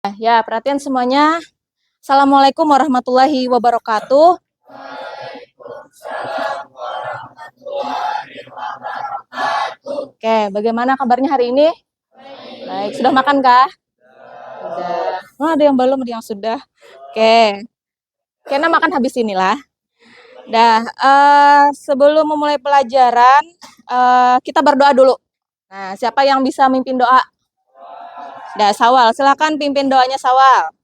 Ya, perhatian semuanya. Assalamualaikum warahmatullahi wabarakatuh. Oke, bagaimana kabarnya hari ini? Baik, sudah makan kah? Sudah. Oh, ada yang belum, ada yang sudah. Oke, kena makan habis inilah. Dah, sebelum memulai pelajaran, kita berdoa dulu. Nah, siapa yang bisa mimpin doa? Dah, Sawal, silakan pimpin doanya Sawal.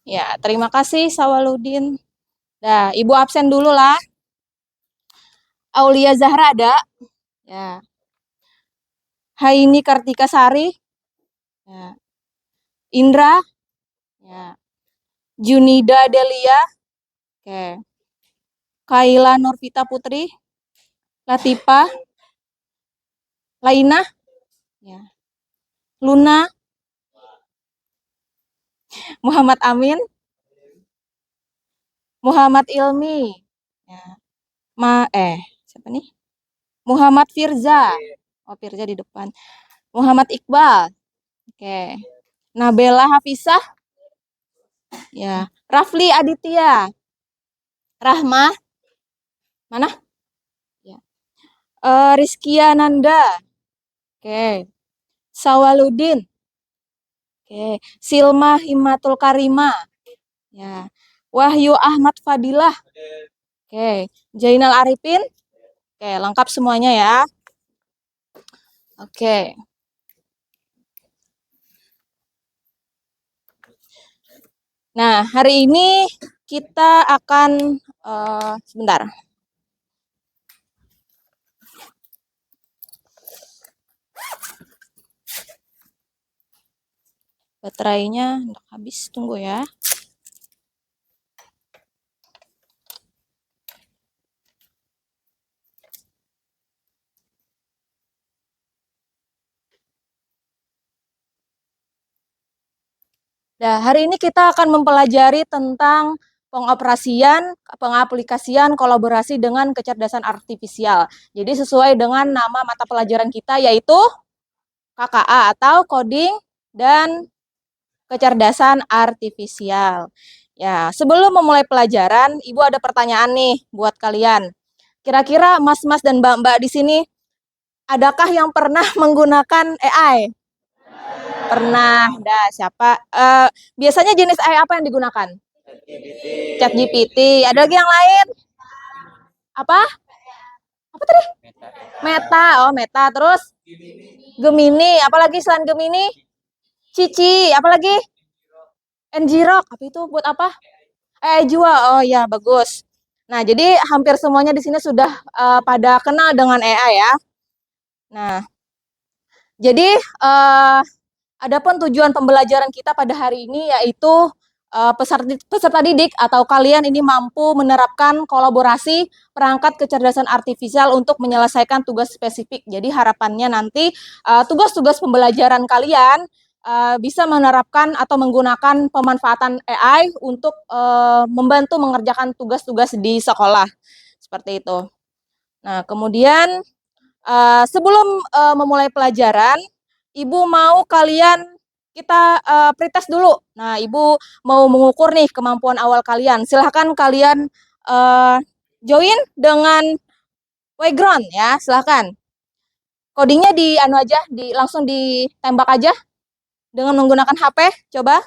Ya, terima kasih Sawaludin. Dah, Ibu absen dulu lah. Aulia Zahra ada? Ya. Haini Kartika Sari? Ya. Indra? Ya. Junida Delia? Oke. Kaila Nurvita Putri? Latifa? Laina? Ya. Luna? Muhammad Amin? Muhammad Ilmi? Ya. Siapa nih? Muhammad Firza. Oh, Firza di depan. Muhammad Iqbal. Oke. Nabela Hafisah. Ya. Rafli Aditya. Rahmah. Mana? Ya. Rizkia Nanda. Oke. Sawaludin. Oke. Silma Himatul Karima. Ya. Wahyu Ahmad Fadilah. Oke. Jainal Arifin. Oke, lengkap semuanya ya. Oke. Nah, hari ini kita akan sebentar. Baterainya udah habis, tunggu ya. Nah, hari ini kita akan mempelajari tentang pengaplikasian kolaborasi dengan kecerdasan artifisial. Jadi sesuai dengan nama mata pelajaran kita yaitu KKA atau Coding dan Kecerdasan Artifisial. Ya, sebelum memulai pelajaran, Ibu ada pertanyaan nih buat kalian. Kira-kira mas-mas dan mbak-mbak di sini, adakah yang pernah menggunakan AI? Pernah. Dah, siapa? Biasanya jenis AI apa yang digunakan? ChatGPT. Ada lagi yang lain? Apa? Apa tadi? Meta. Oh, Meta. Terus Gemini. Apalagi selain Gemini? Cici. Apalagi? Ngrok. Apa itu? Buat apa? Jua. Oh ya, bagus. Nah, jadi hampir semuanya di sini sudah pada kenal dengan AI ya. Nah, jadi adapun tujuan pembelajaran kita pada hari ini yaitu peserta didik atau kalian ini mampu menerapkan kolaborasi perangkat kecerdasan artifisial untuk menyelesaikan tugas spesifik. Jadi harapannya nanti tugas-tugas pembelajaran kalian bisa menerapkan atau menggunakan pemanfaatan AI untuk membantu mengerjakan tugas-tugas di sekolah. Seperti itu. Nah, kemudian sebelum memulai pelajaran, Ibu mau kalian kita pretest dulu. Nah, Ibu mau mengukur nih kemampuan awal kalian. Silahkan kalian join dengan Playground ya, silahkan. Codingnya di anu aja, langsung ditembak aja dengan menggunakan HP. Coba.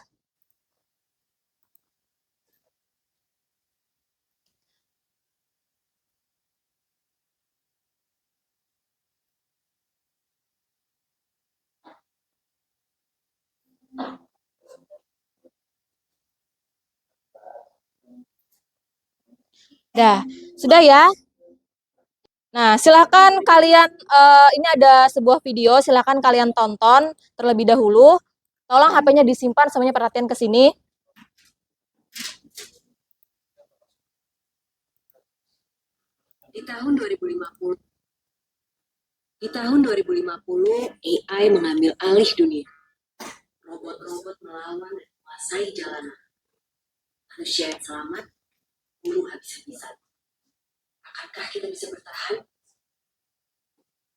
Dah, sudah ya. Nah, silakan kalian ini ada sebuah video, silakan kalian tonton terlebih dahulu. Tolong HP-nya disimpan, semuanya perhatian ke sini. Di tahun 2050, AI mengambil alih dunia. Robot-robot melawan dan menguasai jalanan. manusia yang selamat, buruh habis-habisan. Akankah kita bisa bertahan?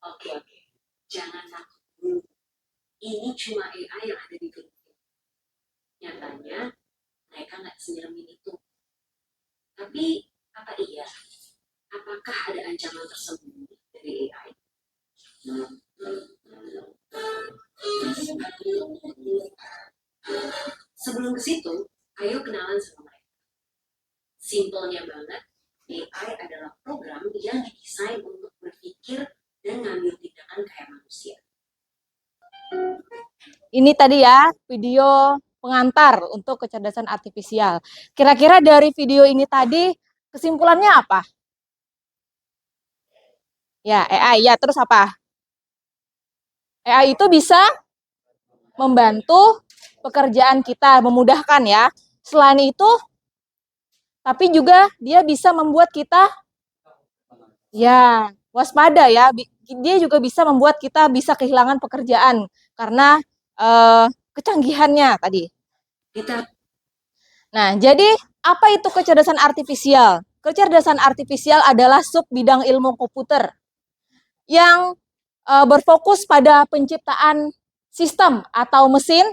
Oke, jangan takut dulu. Ini cuma AI yang ada di Filipina. Nyatanya, mereka nggak senyeramin itu. Tapi, apa iya? Apakah ada ancaman tersembunyi dari AI? Sebelum ke situ, ayo kenalan sama mereka. Simpelnya banget, AI adalah program yang didesain untuk berpikir dan ngambil tindakan kayak manusia. Ini tadi ya video pengantar untuk kecerdasan artifisial. Kira-kira dari video ini tadi kesimpulannya apa? Ya, AI ya, terus apa? AI itu bisa membantu pekerjaan kita, memudahkan ya. Selain itu, tapi juga dia bisa membuat kita ya waspada ya. Dia juga bisa membuat kita bisa kehilangan pekerjaan karena kecanggihannya tadi. Nah, jadi apa itu kecerdasan artifisial? Kecerdasan artifisial adalah sub bidang ilmu komputer yang berfokus pada penciptaan sistem atau mesin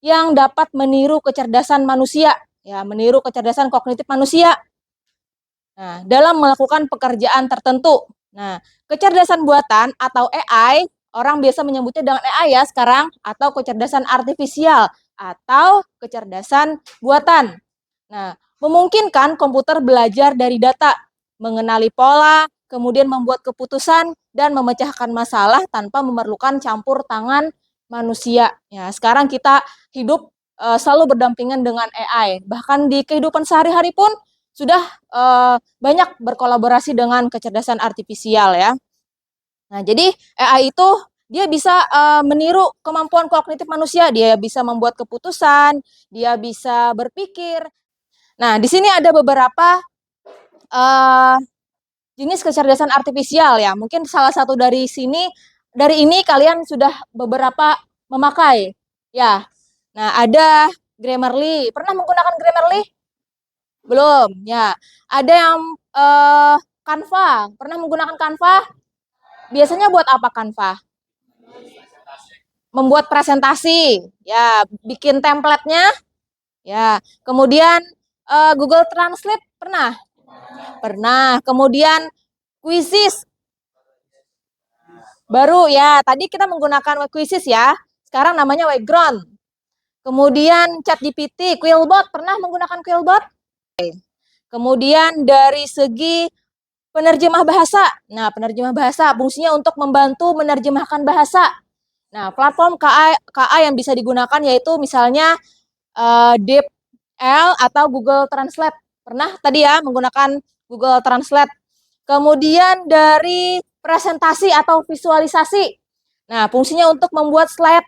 yang dapat meniru kecerdasan manusia, ya, meniru kecerdasan kognitif manusia. Nah, dalam melakukan pekerjaan tertentu. Nah, kecerdasan buatan atau AI, orang biasa menyebutnya dengan AI ya sekarang, atau kecerdasan artifisial atau kecerdasan buatan. Nah, memungkinkan komputer belajar dari data, mengenali pola, kemudian membuat keputusan dan memecahkan masalah tanpa memerlukan campur tangan manusia. Ya, sekarang kita hidup selalu berdampingan dengan AI. Bahkan di kehidupan sehari-hari pun sudah banyak berkolaborasi dengan kecerdasan artifisial ya. Nah, jadi AI itu dia bisa meniru kemampuan kognitif manusia, dia bisa membuat keputusan, dia bisa berpikir. Nah, di sini ada beberapa jenis kecerdasan artifisial ya. Mungkin salah satu dari ini kalian sudah beberapa memakai. Ya. Nah, ada Grammarly. Pernah menggunakan Grammarly? Belum, ya. Ada yang Canva. Pernah menggunakan Canva? Biasanya buat apa Canva? Membuat presentasi, ya, bikin template-nya, ya. Kemudian Google Translate pernah? Pernah. Kemudian Quizzes baru ya. Tadi kita menggunakan Quizzes ya. Sekarang namanya Wayground. Kemudian ChatGPT, Quillbot, pernah menggunakan Quillbot? Kemudian dari segi penerjemah bahasa. Nah, penerjemah bahasa fungsinya untuk membantu menerjemahkan bahasa. Nah, platform KA yang bisa digunakan yaitu misalnya DeepL atau Google Translate. Pernah tadi ya menggunakan Google Translate. Kemudian dari presentasi atau visualisasi. Nah, fungsinya untuk membuat slide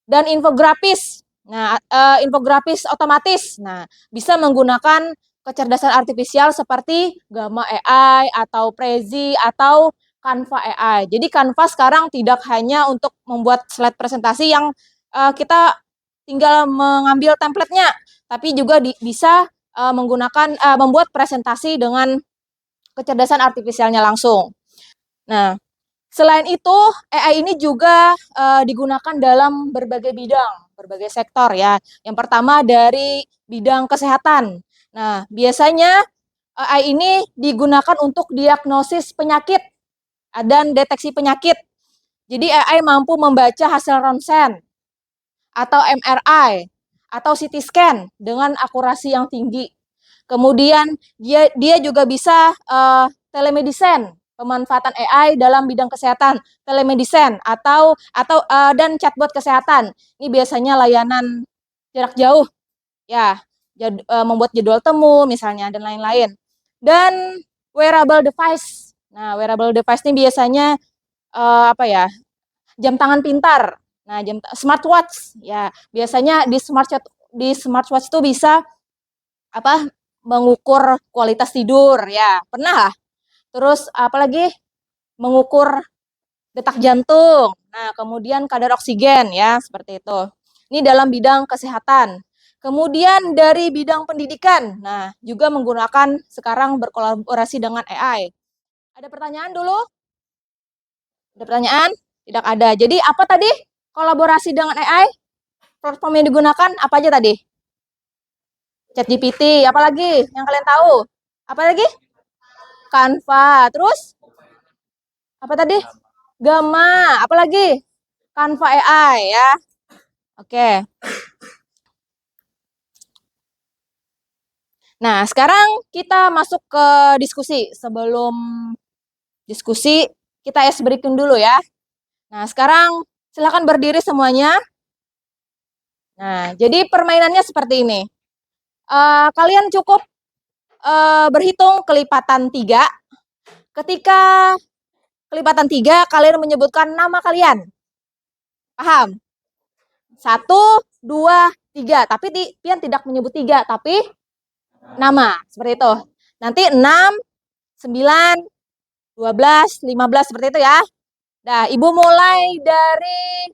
dan infografis. Nah, infografis otomatis. Nah, bisa menggunakan kecerdasan artifisial seperti Gamma AI atau Prezi atau Canva AI. Jadi Canva sekarang tidak hanya untuk membuat slide presentasi yang kita tinggal mengambil template-nya, tapi juga bisa menggunakan membuat presentasi dengan kecerdasan artifisialnya langsung. Nah, selain itu AI ini juga digunakan dalam berbagai bidang, berbagai sektor ya. Yang pertama dari bidang kesehatan. Nah, biasanya AI ini digunakan untuk diagnosis penyakit dan deteksi penyakit. Jadi AI mampu membaca hasil ronsen atau MRI atau CT scan dengan akurasi yang tinggi. Kemudian dia juga bisa telemedicine, pemanfaatan AI dalam bidang kesehatan, telemedicine atau dan chatbot kesehatan. Ini biasanya layanan jarak jauh ya, membuat jadwal temu misalnya dan lain-lain. Dan wearable device. Nah, wearable device ini biasanya apa ya? Jam tangan pintar. Nah, smartwatch ya. Biasanya di smartwatch itu bisa apa? Mengukur kualitas tidur ya. Pernah lah. Terus apalagi mengukur detak jantung. Nah, kemudian kadar oksigen ya, seperti itu. Ini dalam bidang kesehatan. Kemudian dari bidang pendidikan, nah juga menggunakan sekarang berkolaborasi dengan AI. Ada pertanyaan dulu? Ada pertanyaan? Tidak ada. Jadi apa tadi kolaborasi dengan AI? Platform yang digunakan apa aja tadi? ChatGPT, apa lagi yang kalian tahu? Apa lagi? Canva. Terus apa tadi? Gamma. Apa lagi? Canva AI ya. Oke. Nah, sekarang kita masuk ke diskusi. Sebelum diskusi, kita ice breaking dulu ya. Nah, sekarang silakan berdiri semuanya. Nah, jadi permainannya seperti ini. Kalian cukup berhitung kelipatan 3. Ketika kelipatan 3, kalian menyebutkan nama kalian. Paham? 1, 2, 3. Tapi Pian tidak menyebut 3, tapi nama. Seperti itu. Nanti 6, 9, 12, 15, seperti itu ya. Nah, Ibu mulai dari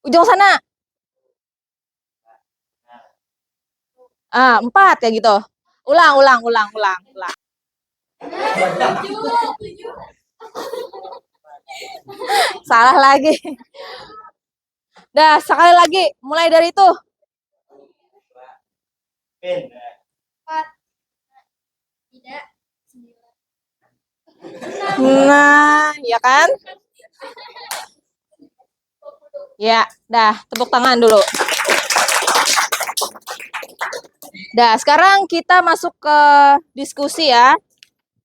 ujung sana. 4 kayak gitu. Ulang. Salah lagi. Dah, sekali lagi. Mulai dari itu. 4. Tidak. Nah, ya kan? Ya, dah, tepuk tangan dulu. Dah, sekarang kita masuk ke diskusi ya.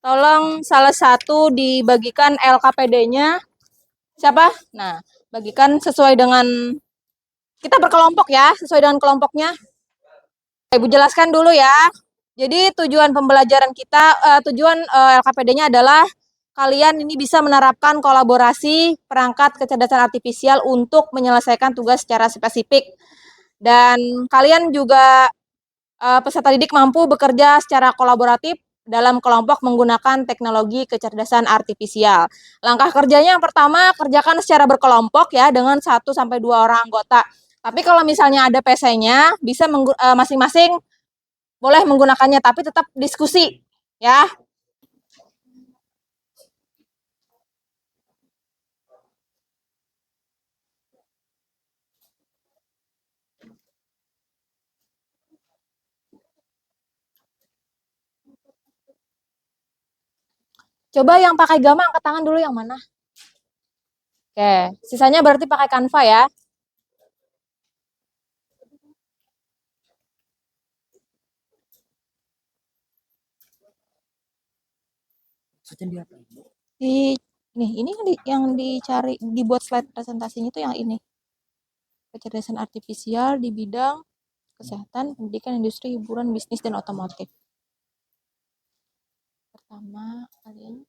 Tolong salah satu dibagikan LKPD-nya. Siapa? Nah, bagikan sesuai dengan, kita berkelompok ya, sesuai dengan kelompoknya. Ibu jelaskan dulu ya. Jadi tujuan pembelajaran kita, tujuan LKPD-nya adalah kalian ini bisa menerapkan kolaborasi perangkat kecerdasan artifisial untuk menyelesaikan tugas secara spesifik. Dan kalian juga peserta didik mampu bekerja secara kolaboratif dalam kelompok menggunakan teknologi kecerdasan artifisial. Langkah kerjanya yang pertama, kerjakan secara berkelompok ya dengan 1-2 orang anggota. Tapi kalau misalnya ada PC-nya, bisa masing-masing boleh menggunakannya, tapi tetap diskusi ya. Coba yang pakai Gamma angkat tangan dulu yang mana? Oke, sisanya berarti pakai Canva ya. Di ini kan yang dicari dibuat slide presentasinya itu yang ini. Kecerdasan artifisial di bidang kesehatan, pendidikan, industri, hiburan, bisnis, dan otomotif. Pertama, kalian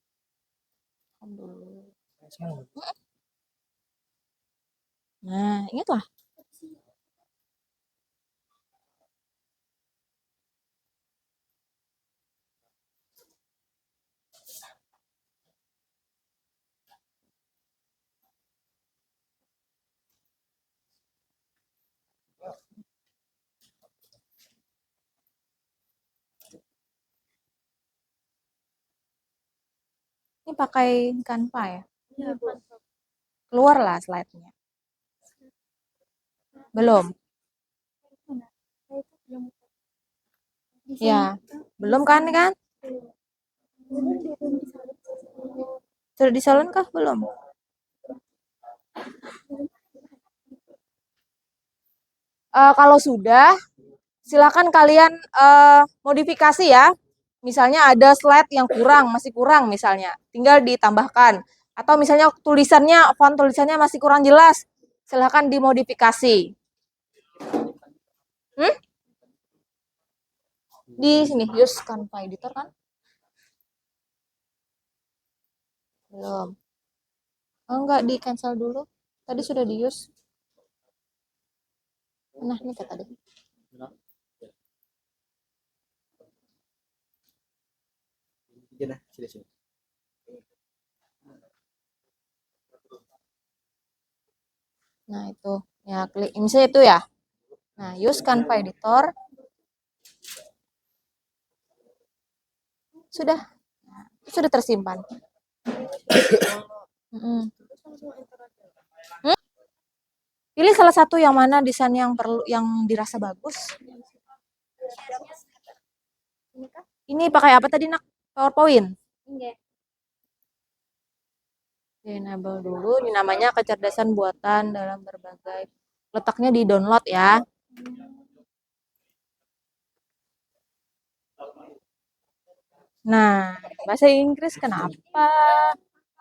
dulu. Nah, ingatlah. Ini pakai Canva ya? Keluarlah slide-nya. Belum. Ya, belum kan? Sudah disalon kah? Belum. Kalau sudah, silakan kalian modifikasi ya. Misalnya ada slide yang kurang, masih kurang misalnya, tinggal ditambahkan. Atau misalnya font tulisannya masih kurang jelas, silakan dimodifikasi. Di sini, use Canva Editor kan? Belum. Oh, enggak, di cancel dulu. Tadi sudah di use. Nah, ini kata tadi. Nah, itu. Ya, klik. Misalnya itu ya. Nah, use Canva editor. Sudah. Sudah tersimpan. Pilih salah satu yang mana desain yang perlu, yang dirasa bagus. Ini pakai apa tadi, Nak? PowerPoint? Enable dulu. Ini namanya kecerdasan buatan dalam berbagai. Letaknya di download ya. Nah, bahasa Inggris kenapa?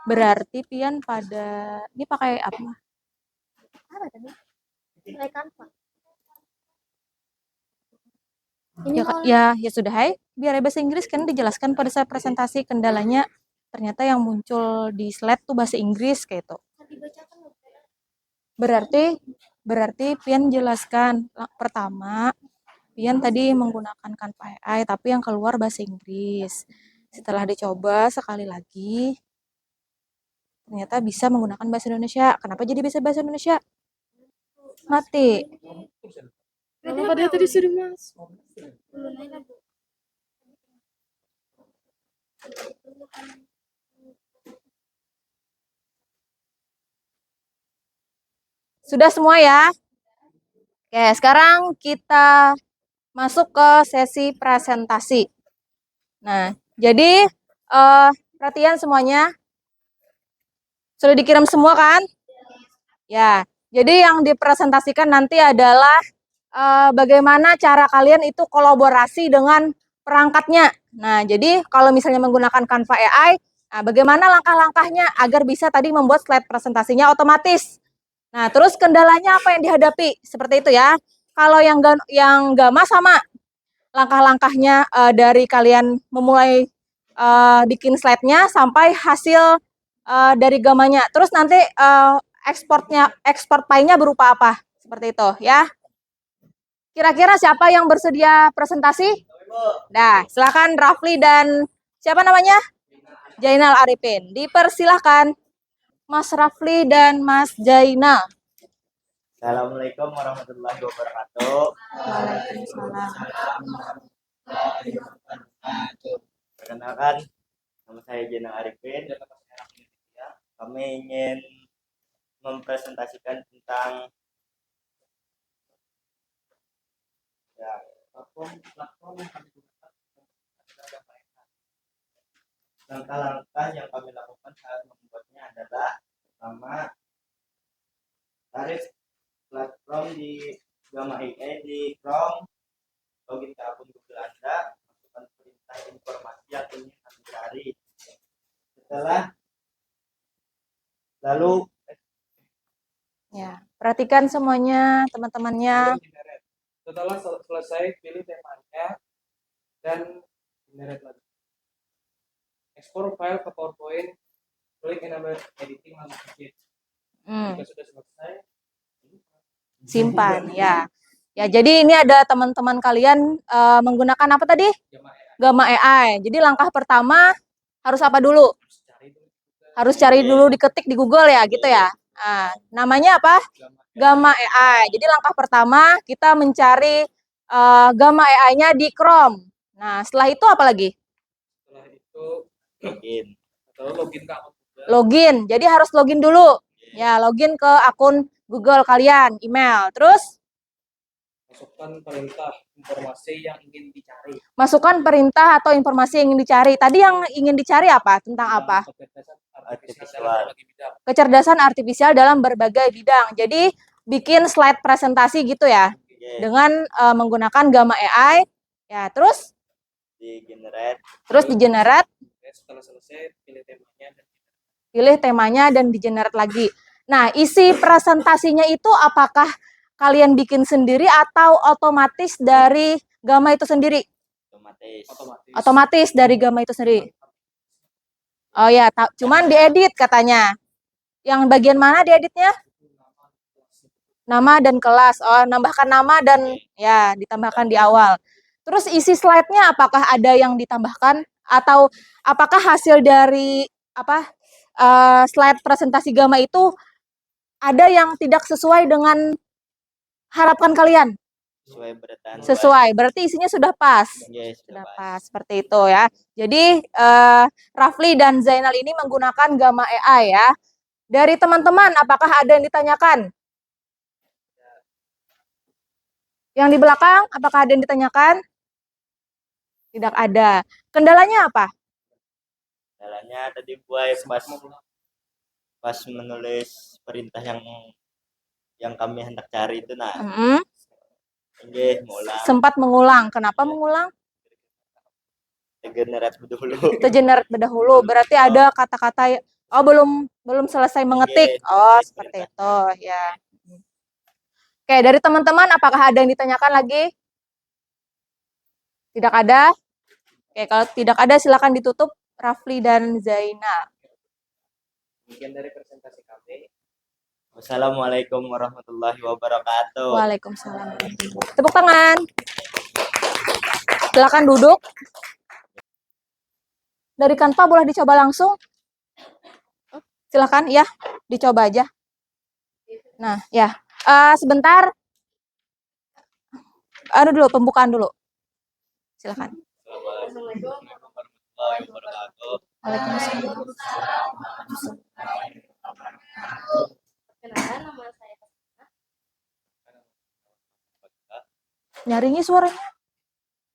Berarti Pian pada ini pakai apa? Apa tadi? Pakai Canva. Ya sudah, hai. Biar bahasa Inggris kan dijelaskan pada saat presentasi kendalanya. Ternyata yang muncul di slide tuh bahasa Inggris kayak itu. Berarti Pian jelaskan pertama Pian tadi menggunakan Canva AI tapi yang keluar bahasa Inggris. Setelah dicoba sekali lagi ternyata bisa menggunakan bahasa Indonesia. Kenapa jadi bisa bahasa Indonesia? Mati. Kenapa dia tadi suruh masuk? Sudah semua ya? Oke, sekarang kita masuk ke sesi presentasi. Nah, jadi perhatian semuanya. Sudah dikirim semua kan? Ya, jadi yang dipresentasikan nanti adalah bagaimana cara kalian itu kolaborasi dengan perangkatnya. Nah, jadi kalau misalnya menggunakan Canva AI, nah bagaimana langkah-langkahnya agar bisa tadi membuat slide presentasinya otomatis. Nah, terus kendalanya apa yang dihadapi? Seperti itu ya. Kalau yang Gamma sama langkah-langkahnya dari kalian memulai bikin slide-nya sampai hasil dari gamanya. Terus nanti ekspor file-nya berupa apa? Seperti itu ya. Kira-kira siapa yang bersedia presentasi? Nah, silakan Rafli dan siapa namanya? Jainal Arifin. Dipersilahkan Mas Rafli dan Mas Jainal. Assalamualaikum warahmatullahi wabarakatuh. Waalaikumsalam. Perkenalkan, nama saya Jainal Arifin. Kami ingin mempresentasikan tentang platform yang kami gunakan. Langkah-langkah yang kami lakukan saat membuatnya adalah pertama, tarik platform di Gamma AI di Chrome, login ke akun Google Anda, masukkan perintah informasi yang ingin Anda cari. Lalu Ya, perhatikan semuanya teman-temannya. Setelah selesai, pilih temanya dan generate lagi. Ekspor file ke PowerPoint, klik enable editing lalu edit. Jika sudah selesai, Simpan ya. Ya, jadi ini ada teman-teman kalian menggunakan apa tadi? Gamma AI. Jadi langkah pertama harus apa dulu? Harus cari dulu, diketik di Google ya, gitu ya. Nah, namanya apa? Gamma AI. Jadi langkah pertama kita mencari Gamma AI-nya di Chrome. Nah, setelah itu apa lagi? setelah itu login. atau login ke akun Google. Login. Jadi harus login dulu. Ya, login ke akun Google kalian, email. Terus Masukkan perintah informasi yang ingin dicari. masukkan perintah atau informasi yang ingin dicari. Tadi yang ingin dicari apa? Tentang apa? Kecerdasan artifisial dalam berbagai bidang. Jadi bikin slide presentasi gitu ya. Dengan menggunakan Gamma AI. Ya, terus di generate. Setelah selesai, Pilih temanya dan di generate lagi. Nah, isi presentasinya itu apakah kalian bikin sendiri atau otomatis dari Gamma itu sendiri? Otomatis dari Gamma itu sendiri. Oh ya, cuman diedit katanya. Yang bagian mana dieditnya? Nama dan kelas. Oh, nambahkan nama dan ya ditambahkan di awal. Terus isi slide-nya apakah ada yang ditambahkan atau apakah hasil dari slide presentasi Gamma itu ada yang tidak sesuai dengan harapan kalian? sesuai berdasarkan Sesuai, berarti isinya sudah pas. Yes, Sudah sudah pas. pas, seperti itu ya. Jadi Rafli dan Zainal ini menggunakan Gamma AI ya. Dari teman-teman, apakah ada yang ditanyakan? Yang di belakang, apakah ada yang ditanyakan? Tidak ada. Kendalanya apa? Jalannya tadi buat pas menulis perintah yang kami hendak cari itu nah. Mm-mm. Nggih, ngulang. Sempat mengulang. Kenapa mengulang? Generate dulu. Kita generate dahulu. Berarti ada kata-kata oh belum selesai mengetik. Oh, seperti itu ya. Oke, dari teman-teman apakah ada yang ditanyakan lagi? Tidak ada? Oke, kalau tidak ada silakan ditutup Rafli dan Zainal. Demikian dari presentasi kami. Wassalamualaikum warahmatullahi wabarakatuh. Waalaikumsalam. Tepuk tangan. Silakan duduk. Dari Canva boleh dicoba langsung? Silakan, ya, dicoba aja. Nah, ya. Sebentar. Aduh dulu, pembukaan dulu. Silakan. Assalamualaikum warahmatullahi wabarakatuh. Waalaikumsalam. Perkenalkan, nama saya Nyaringi suaranya.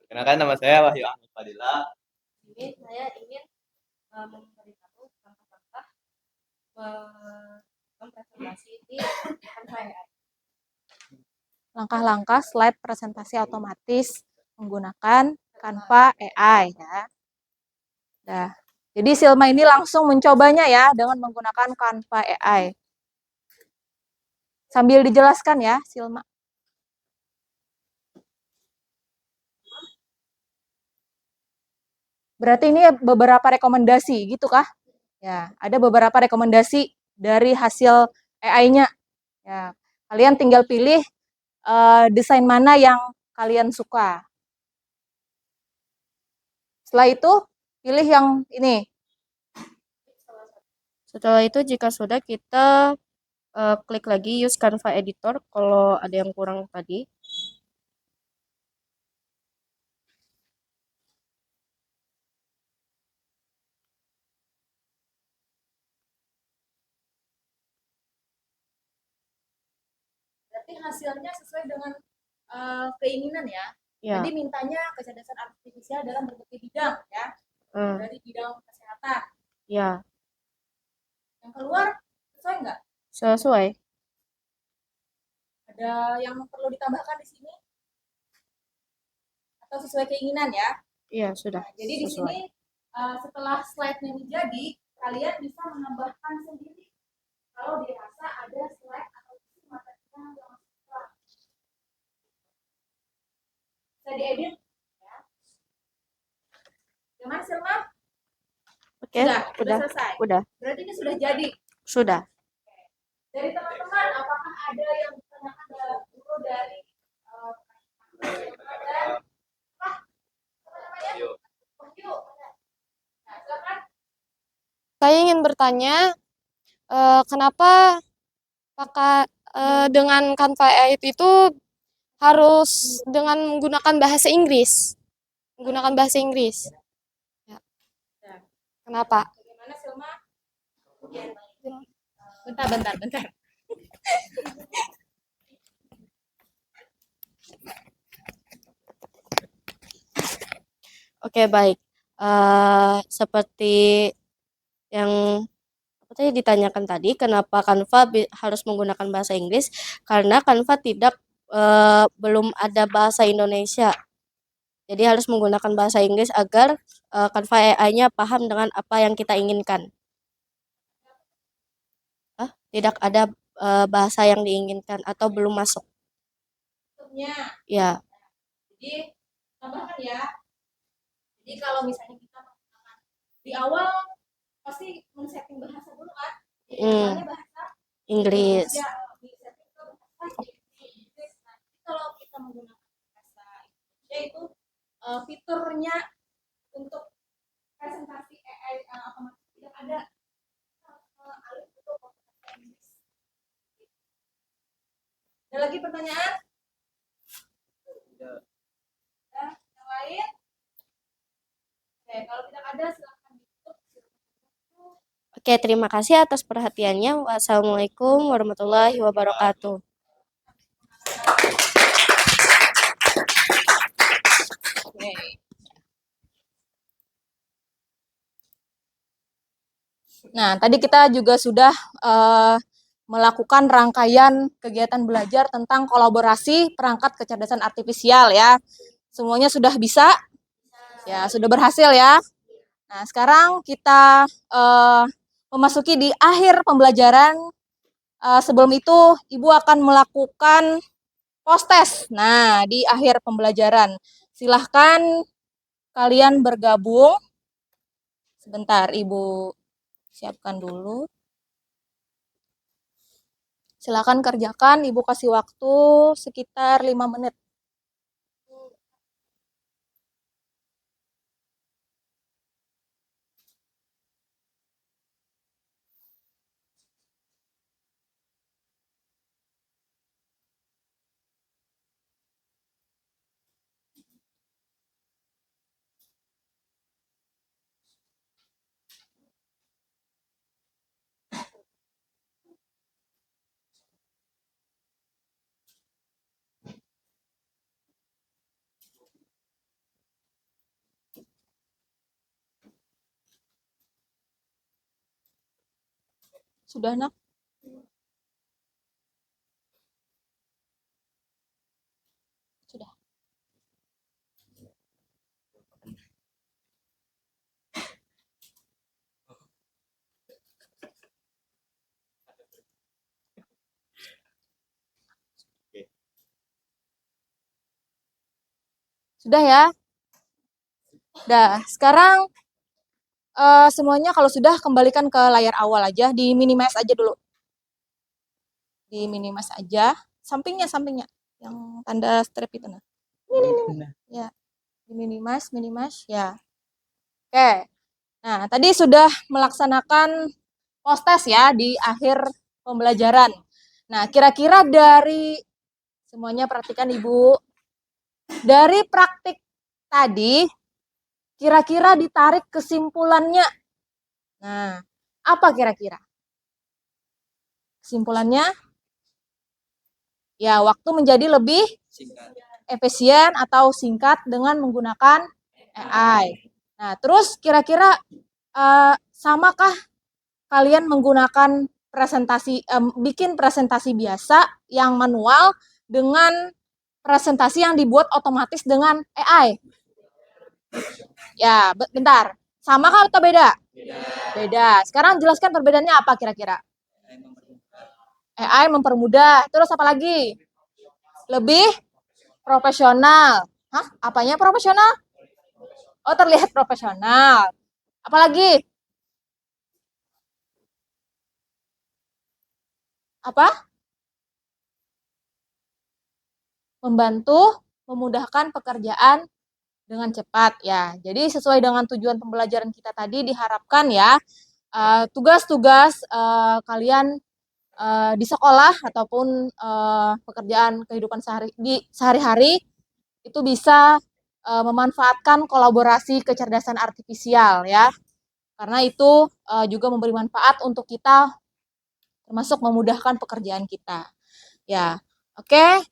Perkenalkan nama saya Wahyu Ahmad Fadila. ini. Saya ingin memberitahu langkah-langkah presentasi di Canva AI. Langkah-langkah slide presentasi otomatis menggunakan Canva AI ya. Nah, jadi Silma ini langsung mencobanya ya dengan menggunakan Canva AI. Sambil dijelaskan ya, Silma. Berarti ini beberapa rekomendasi, gitu kah? Ya, ada beberapa rekomendasi dari hasil AI-nya. Ya, kalian tinggal pilih desain mana yang kalian suka. Setelah itu, pilih yang ini. Setelah itu jika sudah kita klik lagi use Canva editor kalau ada yang kurang tadi. Berarti hasilnya sesuai dengan keinginan ya. Ya. Jadi mintanya kecerdasan artifisial dalam berbagai bidang ya. Dari bidang kesehatan. Ya, Yang keluar sesuai nggak? sesuai. Ada yang perlu ditambahkan di sini? Atau sesuai keinginan ya? Iya, sudah. Nah, jadi di sesuai. sini setelah slide-nya menjadi, kalian bisa menambahkan sendiri kalau dirasa ada slide atau materinya yang masih kurang. Bisa diedit ya. Gimana Silma? Oke, Sudah selesai. Udah. Berarti ini sudah jadi. Sudah. Dari teman-teman, apakah ada yang ditanyakan dulu dari Saya ingin bertanya, kenapa pakai dengan Canva AI itu harus dengan menggunakan bahasa Inggris? Menggunakan bahasa Inggris. Ya. Kenapa? Bagaimana Silma? Bentar. Oke, baik. Seperti yang apa tadi ditanyakan tadi, kenapa Canva harus menggunakan bahasa Inggris? Karena Canva belum ada bahasa Indonesia. Jadi harus menggunakan bahasa Inggris agar Canva AI-nya paham dengan apa yang kita inginkan. Tidak ada bahasa yang diinginkan atau belum masuk. Ya. Jadi tambahkan ya. Jadi kalau misalnya kita menggunakan di awal pasti men-setting bahasa dulu kan. Misalnya bahasa Inggris. Ya, di-setting ke bahasa Inggris. Nah, kalau kita menggunakan bahasa Indonesia itu fiturnya untuk presentasi AI otomatis tidak ada alih untuk bahasa Inggris. Ada lagi pertanyaan? Oke, kalau tidak ada silakan ditutup. Oke, terima kasih atas perhatiannya. Wassalamualaikum warahmatullahi wabarakatuh. Oke. Nah, tadi kita juga sudah melakukan rangkaian kegiatan belajar tentang kolaborasi perangkat kecerdasan artifisial ya. Semuanya sudah bisa? Ya, sudah berhasil ya. Nah, sekarang kita memasuki di akhir pembelajaran. Sebelum itu, Ibu akan melakukan post test. Nah, di akhir pembelajaran. Silahkan kalian bergabung. Sebentar, Ibu siapkan dulu. Silakan kerjakan, Ibu kasih waktu sekitar 5 menit. Sudah, Nak? Sudah. Sudah ya? Dah, sekarang semuanya kalau sudah kembalikan ke layar awal aja, di minimize aja dulu. Di minimize aja, sampingnya yang tanda strip itu nah. Ini. Ya. Di minimize ya. Oke. Nah, tadi sudah melaksanakan post test ya di akhir pembelajaran. Nah, kira-kira dari semuanya perhatikan Ibu. Dari praktik tadi kira-kira ditarik kesimpulannya. Nah, apa kira-kira? Kesimpulannya, ya waktu menjadi lebih efisien atau singkat dengan menggunakan AI. Nah, terus kira-kira samakah kalian menggunakan bikin presentasi biasa yang manual dengan presentasi yang dibuat otomatis dengan AI? Ya, bentar. Sama kah atau beda? Beda. Sekarang jelaskan perbedaannya apa kira-kira? AI mempermudah. Terus apa lagi? Lebih profesional. Hah? Apanya profesional? Oh, terlihat profesional. Apalagi? Apa? Membantu memudahkan pekerjaan dengan cepat ya. Jadi sesuai dengan tujuan pembelajaran kita tadi diharapkan ya tugas-tugas kalian di sekolah ataupun pekerjaan kehidupan sehari-hari itu bisa memanfaatkan kolaborasi kecerdasan artifisial ya. Karena itu juga memberi manfaat untuk kita termasuk memudahkan pekerjaan kita. Ya. Oke.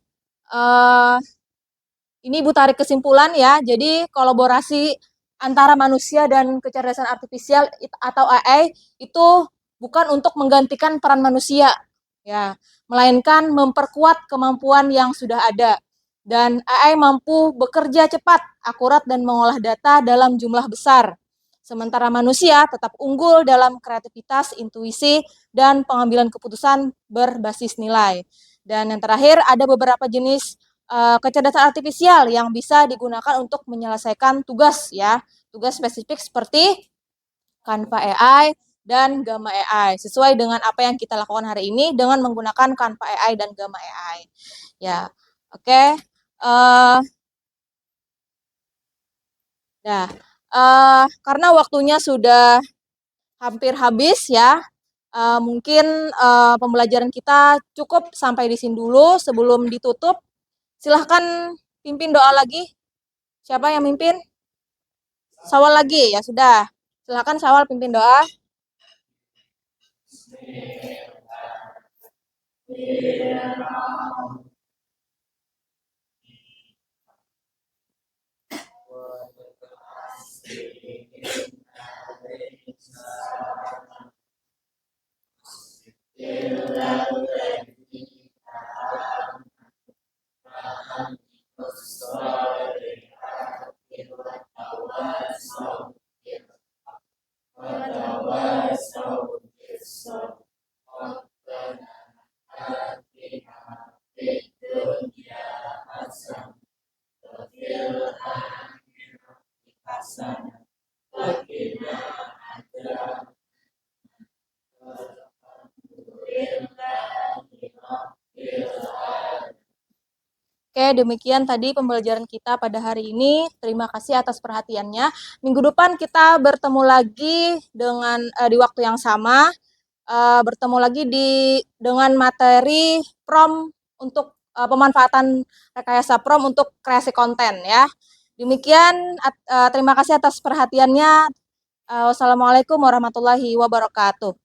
Ini Ibu tarik kesimpulan ya. Jadi kolaborasi antara manusia dan kecerdasan artifisial atau AI itu bukan untuk menggantikan peran manusia ya, melainkan memperkuat kemampuan yang sudah ada. Dan AI mampu bekerja cepat, akurat dan mengolah data dalam jumlah besar. Sementara manusia tetap unggul dalam kreativitas, intuisi, dan pengambilan keputusan berbasis nilai. Dan yang terakhir ada beberapa jenis kecerdasan artifisial yang bisa digunakan untuk menyelesaikan tugas ya, tugas spesifik seperti Canva AI dan Gamma AI sesuai dengan apa yang kita lakukan hari ini dengan menggunakan Canva AI dan Gamma AI. Ya, oke. Nah, karena waktunya sudah hampir habis ya, mungkin pembelajaran kita cukup sampai di sini dulu sebelum ditutup. Silahkan pimpin doa lagi. Siapa yang mimpin? Syawal lagi ya sudah. Silakan Syawal pimpin doa. Oke, demikian tadi pembelajaran kita pada hari ini. Terima kasih atas perhatiannya. Minggu depan kita bertemu lagi dengan di waktu yang sama. Bertemu lagi dengan materi prom untuk pemanfaatan rekayasa prom untuk kreasi konten ya. Demikian, terima kasih atas perhatiannya. Wassalamualaikum warahmatullahi wabarakatuh.